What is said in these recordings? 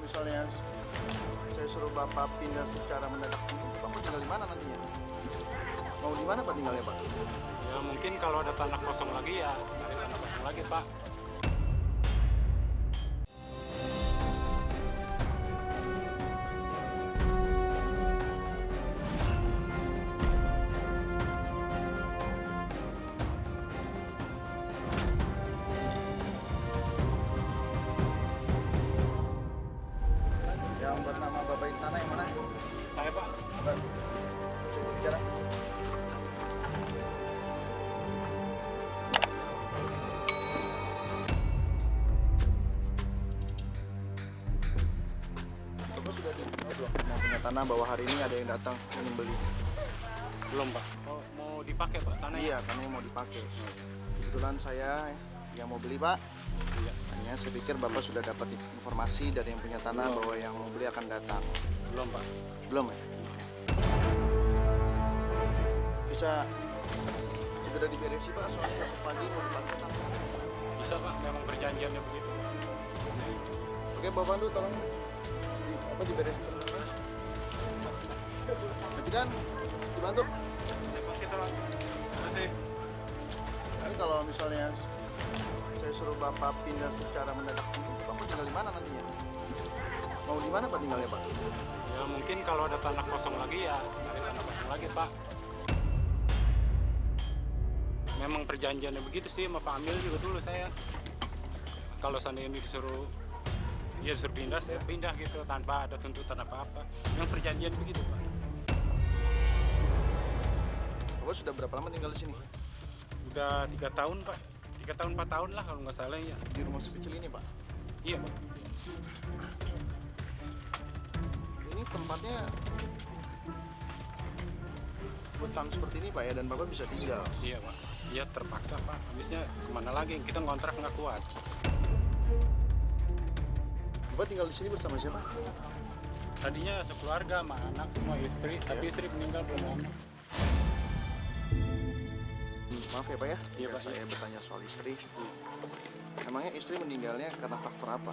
misalnya saya suruh Bapak pindah secara mendadak, Bapak tinggal di mana nantinya? Mau di mana Pak tinggalnya Pak? Ya mungkin kalau ada tanah kosong lagi ya cari tanah kosong lagi Pak. Yang bernama Bapak Istana yang mana? Saya Pak. Bapak, saya bicara. Bapak sudah di belum yang punya tanah bahwa hari ini ada yang datang ingin beli? Belum Pak. Oh, mau dipakai Pak tanahnya? Iya, tanahnya mau dipakai. Kebetulan saya yang mau beli Pak. Iya. Hanya saya pikir Bapak sudah dapat informasi dari yang punya tanah Belum. bahwa yang mau beli akan datang. Belum Pak. Belum ya? Bisa segera diberesi Pak, soalnya besok pagi mau dipakai Pak. Bisa Pak, memang perjanjiannya begitu. Oke Bapak Pandu, tolong diberesin. Ajudan, dibantu. Saya pasti tolong. Nanti. Ini kalau misalnya saya suruh Bapak pindah secara mendadak, Bapak tinggal di mana nantinya? Mau di mana Pak tinggalnya Pak? Ya mungkin kalau ada tanah kosong lagi ya cari tanah kosong lagi Pak. Memang perjanjiannya begitu sih sama Pak Amil juga dulu saya. Kalau seandainya disuruh pindah, saya pindah gitu tanpa ada tuntutan apa-apa. Yang perjanjian begitu Pak. Bapak sudah berapa lama tinggal di sini? Udah 3 tahun Pak. 3 tahun 4 tahun lah kalau nggak salah ya. Di rumah sekecil ini Pak? Iya Pak. Ini tempatnya hutan seperti ini Pak ya, dan Bapak bisa tinggal. Iya Pak. Iya terpaksa Pak. Habisnya kemana lagi? Kita ngontrak nggak kuat. Bapak tinggal di sini bersama siapa? Tadinya sekeluarga sama anak semua istri, tapi istri meninggal belum lama. Maaf ya Pak ya, Iya, jika Pak, saya bertanya soal istri. Emangnya istri meninggalnya karena faktor apa?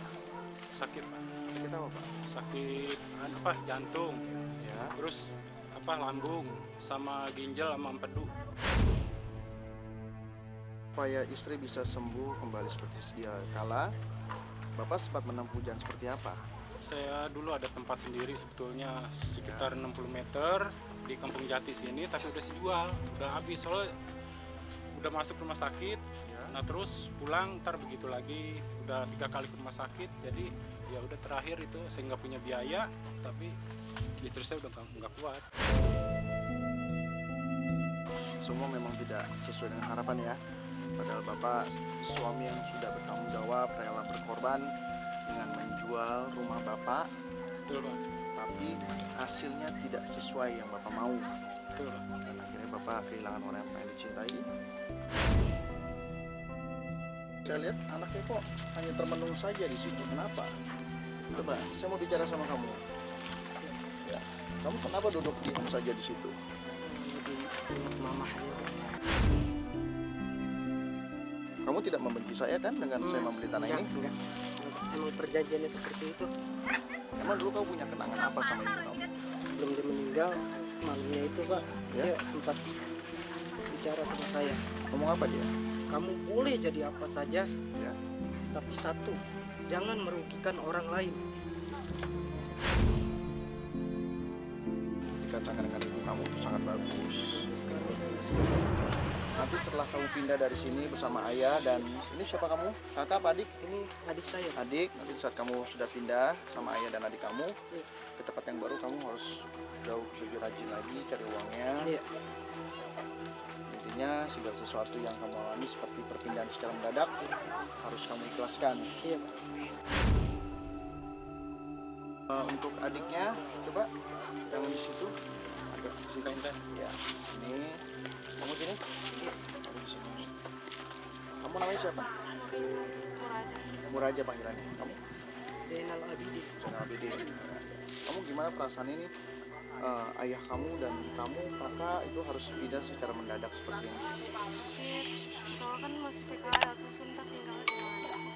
Sakit Pak. Sakit apa Pak? Sakit apa? Jantung. Ya. Terus apa? Lambung sama ginjal sama empedu. Supaya istri bisa sembuh kembali seperti sedia kala, Bapak sempat menempuh jalan seperti apa? Saya dulu ada tempat sendiri sebetulnya sekitar 60 meter di Kampung Jati sini, tapi udah dijual, udah habis soalnya udah masuk rumah sakit. Ya. Nah terus pulang ntar begitu lagi, udah 3 kali ke rumah sakit, jadi ya udah terakhir itu saya nggak punya biaya, tapi istri saya udah nggak kuat. Semua memang tidak sesuai dengan harapan ya. Padahal Bapak suami yang sudah bertanggung jawab, rela berkorban dengan menjual rumah Bapak, Betul Pak. tapi hasilnya tidak sesuai yang Bapak mau. Betul Pak. Dan akhirnya Bapak kehilangan orang yang paling dicintai. Saya lihat anaknya kok hanya termenung saja di situ. Kenapa? Coba, saya mau bicara sama kamu. Ya, kamu kenapa duduk diam saja di situ? Mama aja. Kamu tidak membenci saya kan dengan saya membeli tanah ini? Enggak. Emang perjanjiannya seperti itu. Emang dulu kamu punya kenangan apa sama ibu kamu? Sebelum dia meninggal, malamnya itu Pak, Ya? dia sempat bicara sama saya. Ngomong apa dia? Kamu boleh jadi apa saja, Ya. tapi satu, jangan merugikan orang lain. Dikatakan dengan ibu kamu itu sangat bagus. Sekarang saya masih bercinta. Nanti setelah kamu pindah dari sini bersama ayah dan ini siapa kamu? Kakak apa adik? Ini adik saya. Adik, nanti saat kamu sudah pindah sama ayah dan adik kamu Iya. ke tempat yang baru, kamu harus jauh lebih rajin lagi cari uangnya. Iya. Intinya segala sesuatu yang kamu alami seperti perpindahan secara mendadak harus kamu ikhlaskan. Iya Pak. Untuk adiknya, coba yang di situ, agak di situ. Ya, ini kamu sini. Kamu di sini. Kamu namanya siapa? Muraja panggilannya. Kamu? Zainal Abidin. Zainal Abidin. Kamu gimana perasaan ini? Ayah kamu dan kamu, kakak itu harus pindah secara mendadak seperti ini. Soalnya kan masih PKL, susah ntar tinggal di mana.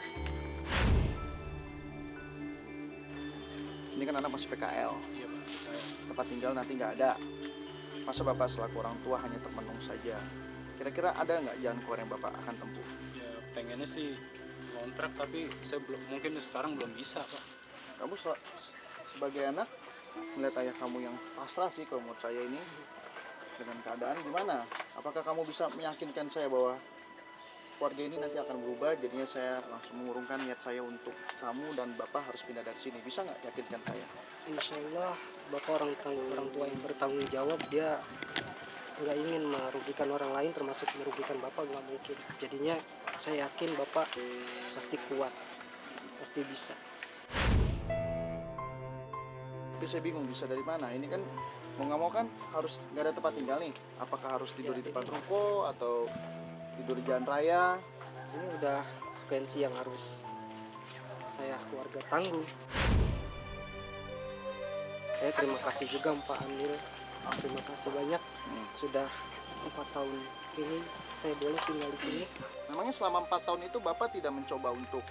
Ini kan anak masih PKL, Iya Pak, saya tempat tinggal nanti nggak ada. Masa Bapak selaku orang tua hanya termenung saja? Kira-kira ada nggak jalan keluar yang Bapak akan tempuh? ya pengennya sih kontrak, tapi saya belum, mungkin sekarang belum bisa Pak. Kamu sebagai anak melihat ayah kamu yang pasrah sih kalau menurut saya ini dengan keadaan gimana? Apakah kamu bisa meyakinkan saya bahwa keluarga ini nanti akan berubah? Jadinya saya langsung mengurungkan niat saya untuk kamu dan Bapak harus pindah dari sini. Bisa nggak yakinkan saya? Insya Allah Bapak orang tua yang bertanggung jawab, dia nggak ingin merugikan orang lain termasuk merugikan Bapak, nggak mungkin. Jadinya saya yakin Bapak pasti kuat, pasti bisa. Tapi saya bingung bisa dari mana. Ini kan mau nggak mau kan harus nggak ada tempat tinggal nih. Apakah harus tidur di depan ruko atau tidur di jalan raya? Ini udah konsekuensi yang harus saya keluarga tanggung. Saya terima kasih juga Pak Amil, terima kasih banyak. Sudah 4 tahun ini saya boleh tinggal di sini. Memangnya selama 4 tahun itu Bapak tidak mencoba untuk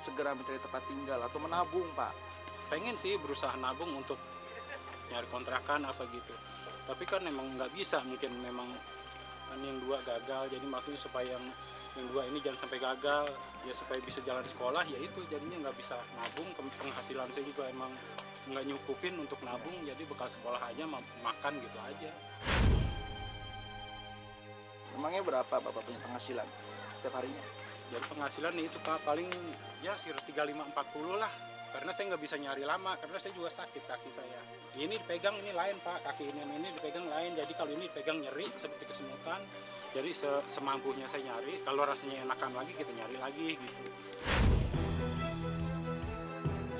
segera mencari tempat tinggal atau menabung, Pak? Pengen sih berusaha nabung untuk nyari kontrakan apa gitu, tapi kan memang nggak bisa, mungkin memang kan yang dua gagal, jadi maksudnya supaya yang dua ini jangan sampai gagal, ya supaya bisa jalan sekolah, ya itu jadinya nggak bisa nabung. Penghasilan saya juga emang nggak nyukupin untuk nabung, jadi bekal sekolah aja, makan gitu aja. Memangnya berapa Bapak punya penghasilan setiap harinya? Jadi penghasilan itu Pak paling ya sekitar 35-40 lah, karena saya nggak bisa nyari lama, karena saya juga sakit kaki saya. Ini dipegang ini lain Pak, kaki ini dipegang lain, jadi kalau ini dipegang nyeri seperti kesemutan. Jadi semampunya saya nyari, kalau rasanya enakan lagi kita nyari lagi gitu.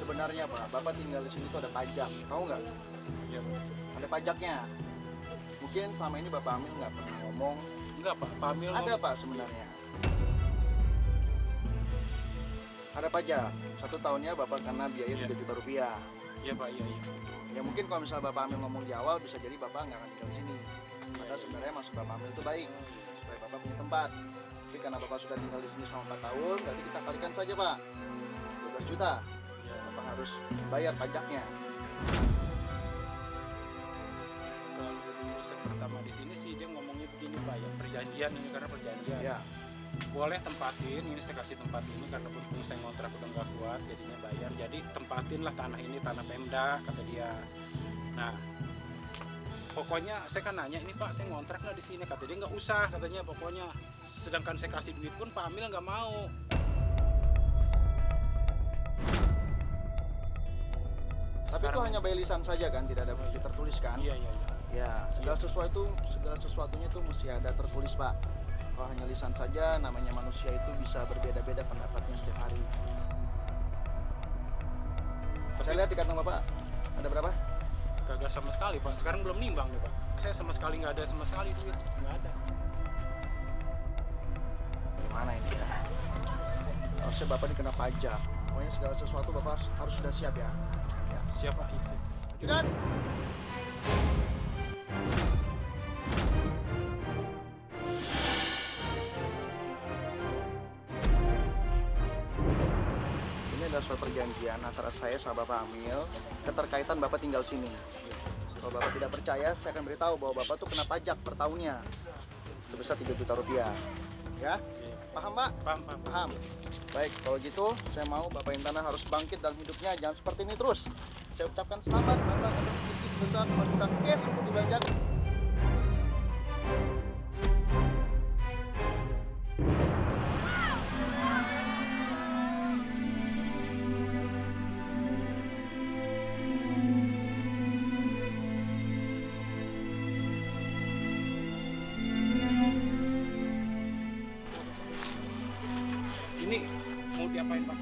Sebenarnya Pak, Bapak tinggal di sini tuh ada pajak, tahu nggak? Ya, Ada pajaknya. Mungkin selama ini Bapak Amil nggak pernah ngomong. enggak Pak, Pak Amil Ada Pak sebenarnya. Ada pajak. 1 tahunnya Bapak kena biaya Iya. 3 juta rupiah. Iya Pak, iya. Ya mungkin kalau misalnya Bapak Amil ngomong di awal bisa jadi Bapak nggak akan tinggal di sini. Padahal sebenarnya maksud Bapak Amil itu baik, supaya Bapak punya tempat. Tapi karena Bapak sudah tinggal di sini selama 4 tahun, berarti kita kalikan saja Pak. 12 juta. Ya, Bapak harus bayar pajaknya. kalau urusan pertama di sini sih dia ngomongnya begini Pak, ya perjanjian ini, karena perjanjian. Ya. Boleh tempatin, ini saya kasih tempat ini karena berhubung saya ngontrak udah nggak kuat, jadinya bayar. Jadi tempatin lah tanah ini, tanah Pemda kata dia. Nah, pokoknya saya kan nanya, ini Pak saya ngontrak nggak di sini? Kata dia nggak usah, katanya pokoknya. Sedangkan saya kasih duit pun Pak Amil nggak mau. Tapi itu Sekarang- hanya by lisan saja kan, tidak ada bukti tertulis kan? Iya. Ya, segala sesuatunya itu mesti ada tertulis Pak. Kalau hanya lisan saja, namanya manusia itu bisa berbeda-beda pendapatnya setiap hari. Saya lihat di kantong Bapak ada berapa? Kagak sama sekali Pak. Sekarang belum nimbang nih Pak. Saya sama sekali nggak ada sama sekali duit, nggak ada. Gimana ini ya? Harusnya Bapak ini kena pajak. Pokoknya segala sesuatu Bapak harus sudah siap ya. Ya. Siap Pak, iya siap. Ajudan. Ini adalah suatu perjanjian antara saya sama Bapak Amil keterkaitan Bapak tinggal sini. Kalau Bapak tidak percaya, saya akan beritahu bahwa Bapak tuh kena pajak per tahunnya sebesar 3 juta rupiah. Ya? Iya. Paham Pak? Paham. Paham. Baik, kalau gitu saya mau Bapak Intana harus bangkit dalam hidupnya, jangan seperti ini terus. Saya ucapkan selamat, Bapak dapat rezeki sebesar 2 juta cash untuk dibelanjakan. Ini mau diapain Pak?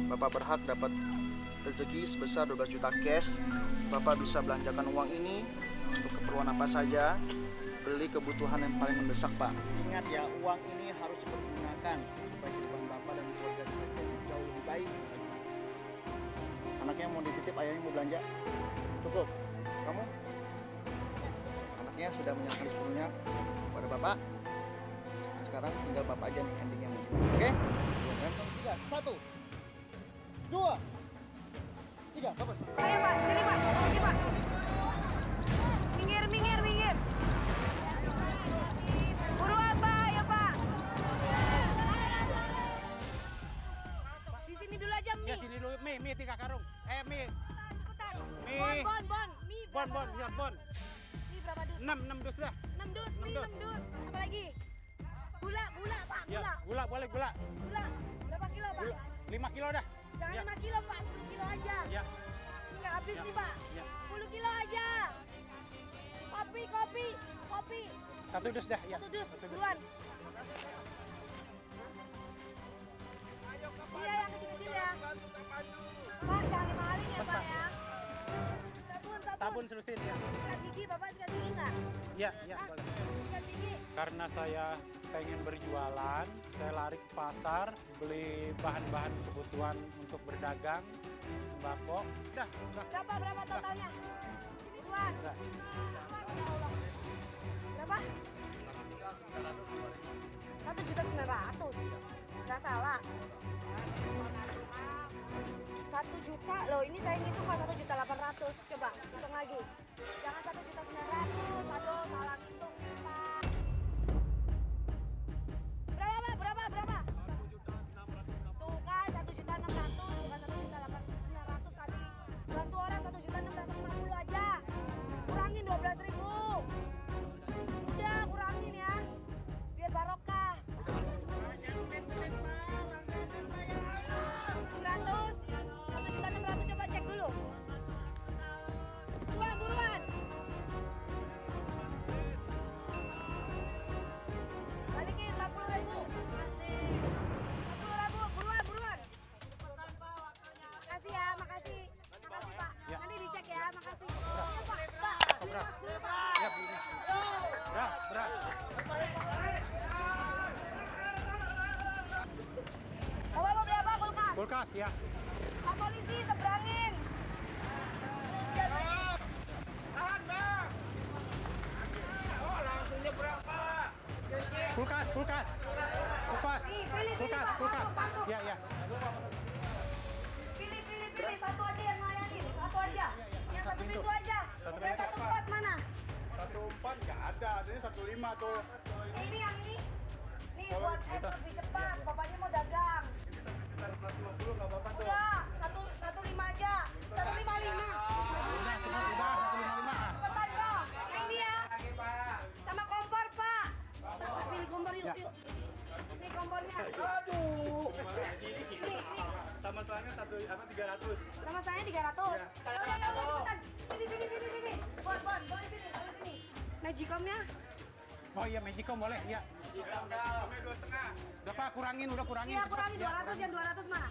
Bapak berhak dapat rezeki sebesar 12 juta cash. Bapak bisa belanjakan uang ini untuk keperluan apa saja, beli kebutuhan yang paling mendesak Pak. Ingat ya, uang ini harus dipergunakan supaya kehidupan Bapak dan keluarga bisa jadi jauh lebih baik. Anaknya mau dititip, ayahnya mau belanja. Cukup. Kamu? Anaknya sudah menyerahkan sepenuhnya kepada Bapak. Sekarang tinggal Bapak aja nih endingnya. Oke? 2, 3, 1. 2, 3, kapan? Ayo Pak, sini Pak, sini Pak. Minggir, minggir, minggir. Buruan Pak, ayo Pak. Di sini dulu aja, Mi. Ya sini dulu, Mi 3 karung. Mi. Cepetan. Mi. Bon. Mi berapa Bon, dus? lihat bon. Mi berapa dus? 6 dus dah. 6 dus, Mi 6 dus. 6 dus. Apa lagi? Gula Pak, Ya, gula. gula boleh gula. Gula. Berapa kilo Pak? Gula 5 kilo dah. Jangan Ya. 5 kilo Pak, 10 kilo aja. Ya. Ini nggak habis Ya. nih Pak. Ya. 10 kilo aja. Kopi. 1 dus dah, ya. 1 dus, 1 dus. buruan. Iya yang kecil-kecil ya. Pak, jangan dimahalin ya Pak ya. Sabun selusin ya. Sikat gigi, Bapak sikat gigi nggak? Ya, ya Hah? boleh. Sikat gigi. Karena saya pengen berjualan, saya lari ke pasar, beli bahan-bahan kebutuhan untuk berdagang, sembako. Dah. Berapa totalnya? Sini Tuan. Dah. Berapa? 1.900.000. Nggak salah. 1 juta loh, ini saya ngitung Pak 1.800.000. Coba hitung lagi. Jangan 1.900.000. Aduh, salah ngitung Pak. Berapa? Tuh kan 1.600.000 bukan 1.800.000 tadi. Bantu orang 1.650.000 aja. Kurangin 12.000. Udah kurangin ya. Biar barokah. 1.600.000 coba cek dulu. Buruan. Balikin 40.000. 40.000 buruan. Makasih ya, makasih Pak. Ya. Nanti dicek ya, makasih. Pak. Beras. Pak. Ya, beli. Beras. Bapak mau beli apa kulkas? Kulkas ya. Pak polisi seberangin. Kulkas. Pilih, Pak. Masuk. Ya. Pilih satu aja yang ngelayanin. Satu aja. Yang satu pintu aja. Satu Yang pintu. 14 mana? 14 nggak ada, ini 15 tuh. Ini yang ini. Nih buat es lebih cepat. Bapaknya mau dagang. Sekitar 150 nggak apa-apa tuh. Udah, 155 aja. 155. Sudah 155. Cepetan dong. Nah ini ya. Sama kompor Pak. Pilih kompor yuk. Ya. Nih kompornya. Aduh. Nih. Sama selangnya 300. Sama saya 300. Cepetan. Sini. Bon, boleh sini. Magicom-nya. Oh iya, Magicom boleh, ya. Sampai 2,5. Udah Pak, kurangin. Iya, kurangin 200 yang 200 mana?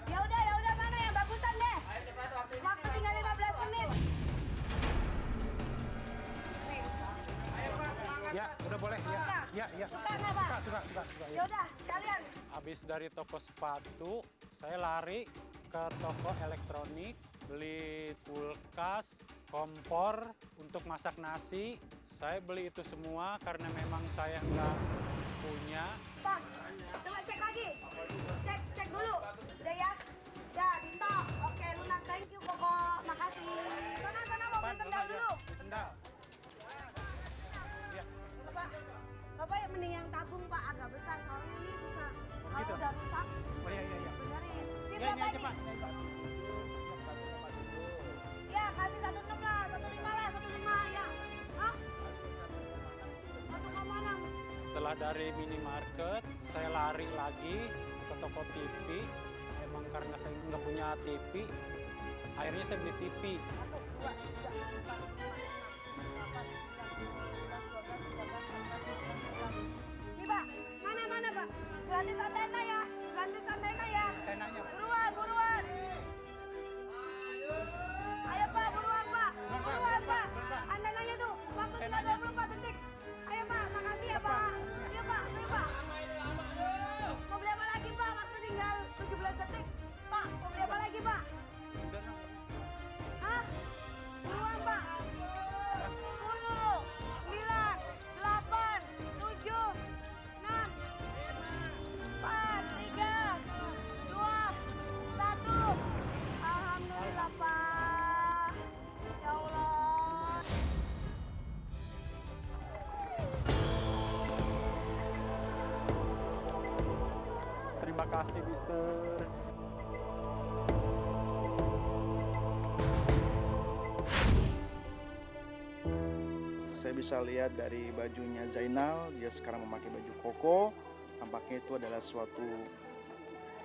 Ya udah mana yang bagusan deh. Waktu tinggal 15 menit. Ya, udah boleh, ya. Suka nggak, Pak? Suka. Ya Ya. udah, sekalian. Habis dari toko sepatu, saya lari ke toko elektronik, beli kulkas, kompor untuk masak nasi. Saya beli itu semua karena memang saya nggak punya. Pas. Coba cek lagi. Cek dulu. Udah ya. Ya, Dito. Oke, lunak. Thank you, Koko. Makasih. Sana mau beli sendal dulu. Beli sendal. Ya. Bapak yang mending yang tabung, Pak. Agak besar. Soalnya ini susah. Kalau Gitu? udah rusak, Oh iya. benerin. Ini Ya, berapa ini aja nih? Pak. Ya, kasih 1,6 lah, 1,5 lah, 1,5 ya. Hah? 1,6. Setelah dari minimarket, saya lari lagi ke toko TV. Emang karena saya nggak punya TV, akhirnya saya beli TV. 1, 2, 3, 4, 5, 6, 7, 8, 9, 10, 11, 12, 13, 14, 15. Nih, Pak. Mana, Pak? Gratis antena ya. Antenanya. Buruan. Ayo, Pak, buruan, Pak. Pak. Antenanya tuh. Waktu tinggal 24 detik. Ayo, Pak. Makasih ya, Pak. Iya, Pak. Mau beli apa lagi, Pak? Waktu tinggal 17 detik. Pak, mau beli apa lagi, Pak? Hah? Buruan, Pak. 10, 9, 8, 7, 6, 5, 4, kasih, Mister. Saya bisa lihat dari bajunya Zainal, dia sekarang memakai baju koko. Tampaknya itu adalah suatu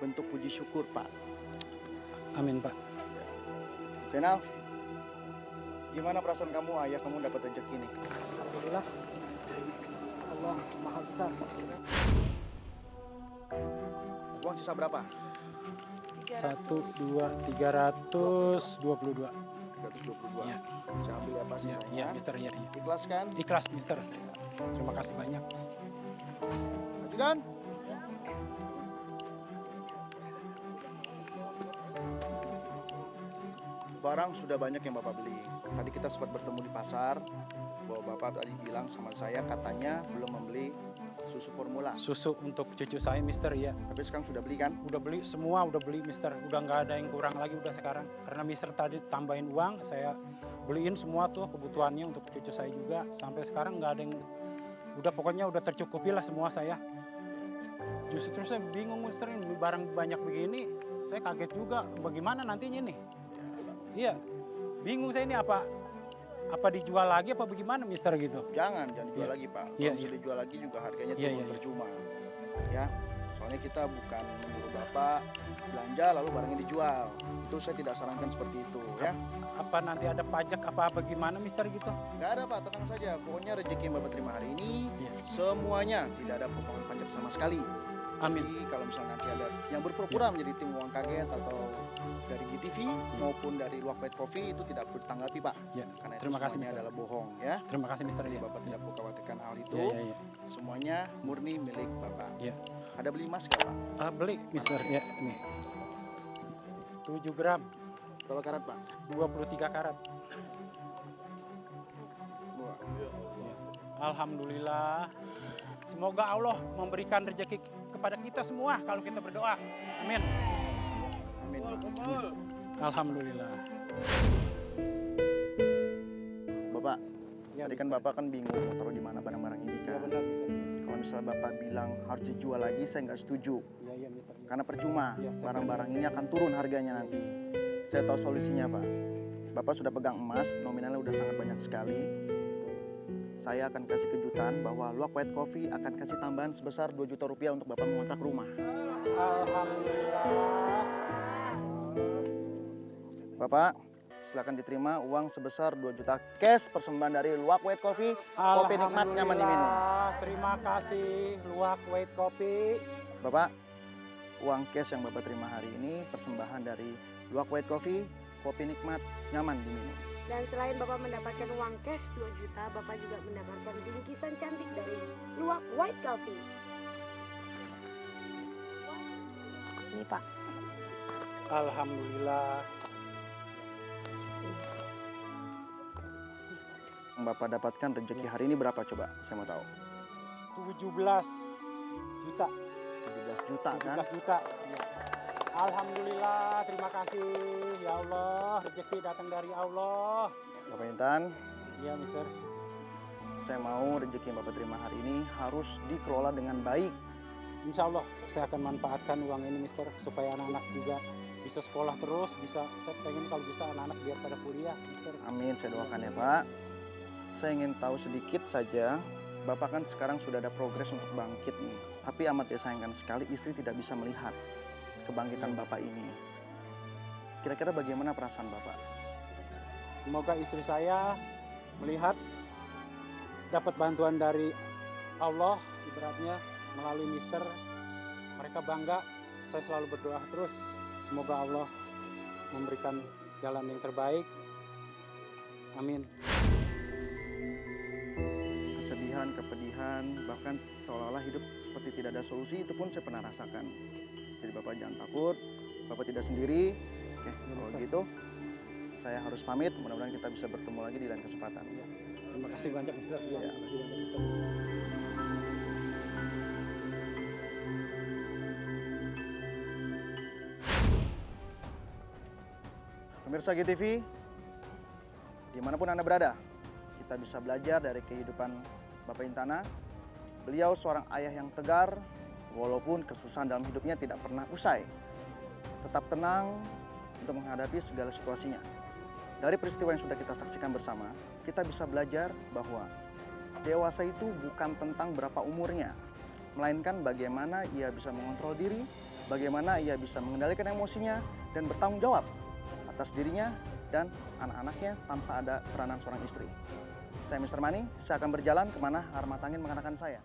bentuk puji syukur, Pak. Amin, Pak. Zainal, gimana perasaan kamu ayah kamu dapat rezeki nih? Alhamdulillah. Allah Maha Besar. Uang sisa berapa? 322. 322. Iya. Saya ambil ya, Pak, Iya, sisanya. Mister, iya. Ikhlas kan? Ikhlas, Mister. Terima kasih banyak. Berarti kan? Barang sudah banyak yang Bapak beli. Tadi kita sempat bertemu di pasar, bahwa Bapak tadi bilang sama saya katanya belum membeli susu formula. Susu untuk cucu saya, Mister, ya. Tapi sekarang sudah beli kan? Udah beli, semua udah beli, Mister. Udah nggak ada yang kurang lagi udah sekarang. Karena Mister tadi tambahin uang, saya beliin semua tuh kebutuhannya untuk cucu saya juga. Sampai sekarang nggak ada yang, udah pokoknya udah tercukupi lah semua saya. Justru saya bingung, Mister, ini barang banyak begini, saya kaget juga bagaimana nantinya nih. Iya, bingung saya ini apa dijual lagi apa bagaimana, Mister, gitu. Jangan dijual Iya. lagi, Pak. Iya, Kalau iya. dijual lagi juga harganya Iya, turun iya, iya. percuma. Ya, soalnya kita bukan menyuruh Bapak belanja lalu barangnya dijual. Itu saya tidak sarankan seperti itu, ya. Apa nanti ada pajak apa gimana, Mister, gitu? Nggak ada, Pak, tenang saja. Pokoknya rezeki yang Bapak terima hari ini Iya. semuanya tidak ada potongan pajak sama sekali. Amin. Jadi kalau misalnya nanti ada yang berpura-pura menjadi tim uang kaget atau dari GTV maupun dari Luwak White Coffee itu tidak perlu ditanggapi, Pak. Ya. Karena itu Terima kasih, semuanya Mister. adalah bohong, ya. Terima kasih, Mister, Jadi ya. Bapak tidak perlu khawatirkan hal itu. Ya, ya, ya. Semuanya murni milik Bapak. Ya. Ada beli emas nggak, Pak? Beli, Mister, ya, ini. 7 gram, Berapa karat, Pak? 23 karat. Dua. Alhamdulillah. Semoga Allah memberikan rezeki kepada kita semua kalau kita berdoa. Amin. Amin, Pak. Alhamdulillah. Bapak, Ya, tadi kan Mister. Bapak kan bingung mau taruh di mana barang-barang ini Ya, kan. benar, Mister. Kalau misalnya Bapak bilang harus dijual lagi, saya nggak setuju. Ya, ya, Mister. Karena percuma, Ya, saya barang-barang ini akan turun harganya nanti. Saya tahu solusinya, Pak. Bapak sudah pegang emas, nominalnya udah sangat banyak sekali. Saya akan kasih kejutan bahwa Luwak White Coffee akan kasih tambahan sebesar 2 juta rupiah untuk Bapak mengontrak rumah. Alhamdulillah. Bapak, silakan diterima uang sebesar 2 juta cash persembahan dari Luwak White Coffee. Kopi nikmat, nyaman diminum. Alhamdulillah. Terima kasih Luwak White Coffee. Bapak, uang cash yang Bapak terima hari ini persembahan dari Luwak White Coffee, kopi nikmat, nyaman diminum. Dan selain Bapak mendapatkan uang cash 2 juta, Bapak juga mendapatkan bingkisan cantik dari Luwak White Coffee. Ini, Pak. Alhamdulillah. Yang Bapak dapatkan rezeki hari ini berapa coba? Saya mau tahu. 17 juta. 17 juta kan? 17 juta. Ya. Alhamdulillah, terima kasih ya Allah, rezeki datang dari Allah. Bapak Intan, Iya, Mister. saya mau rezeki yang Bapak terima hari ini harus dikelola dengan baik. Insya Allah saya akan manfaatkan uang ini, Mister, supaya anak-anak juga bisa sekolah terus, saya pengen kalau bisa anak-anak biar pada kuliah, Mister. Amin, saya doakan ya Pak. Saya ingin tahu sedikit saja, Bapak kan sekarang sudah ada progres untuk bangkit nih. Tapi amat disayangkan sekali istri tidak bisa melihat kebangkitan Bapak ini. Kira-kira bagaimana perasaan Bapak? Semoga istri saya melihat dapat bantuan dari Allah, ibaratnya melalui Mister. Mereka bangga, saya selalu berdoa terus. Semoga Allah memberikan jalan yang terbaik. Amin. Kesedihan, kepedihan, bahkan seolah-olah hidup seperti tidak ada solusi, itu pun saya pernah rasakan. Jadi Bapak jangan takut, Bapak tidak sendiri. Oke, kalau Mister. gitu saya harus pamit, mudah-mudahan kita bisa bertemu lagi di lain kesempatan. Terima kasih banyak, Mister. Ya, Ya. terima kasih banyak, Mister. Pemirsa GTV, dimanapun Anda berada, kita bisa belajar dari kehidupan Bapak Intana. Beliau seorang ayah yang tegar, walaupun kesusahan dalam hidupnya tidak pernah usai. Tetap tenang untuk menghadapi segala situasinya. Dari peristiwa yang sudah kita saksikan bersama, kita bisa belajar bahwa dewasa itu bukan tentang berapa umurnya, melainkan bagaimana ia bisa mengontrol diri, bagaimana ia bisa mengendalikan emosinya, dan bertanggung jawab atas dirinya dan anak-anaknya tanpa ada peranan seorang istri. Saya Mr. Mani, saya akan berjalan kemana armata angin mengarahkan saya.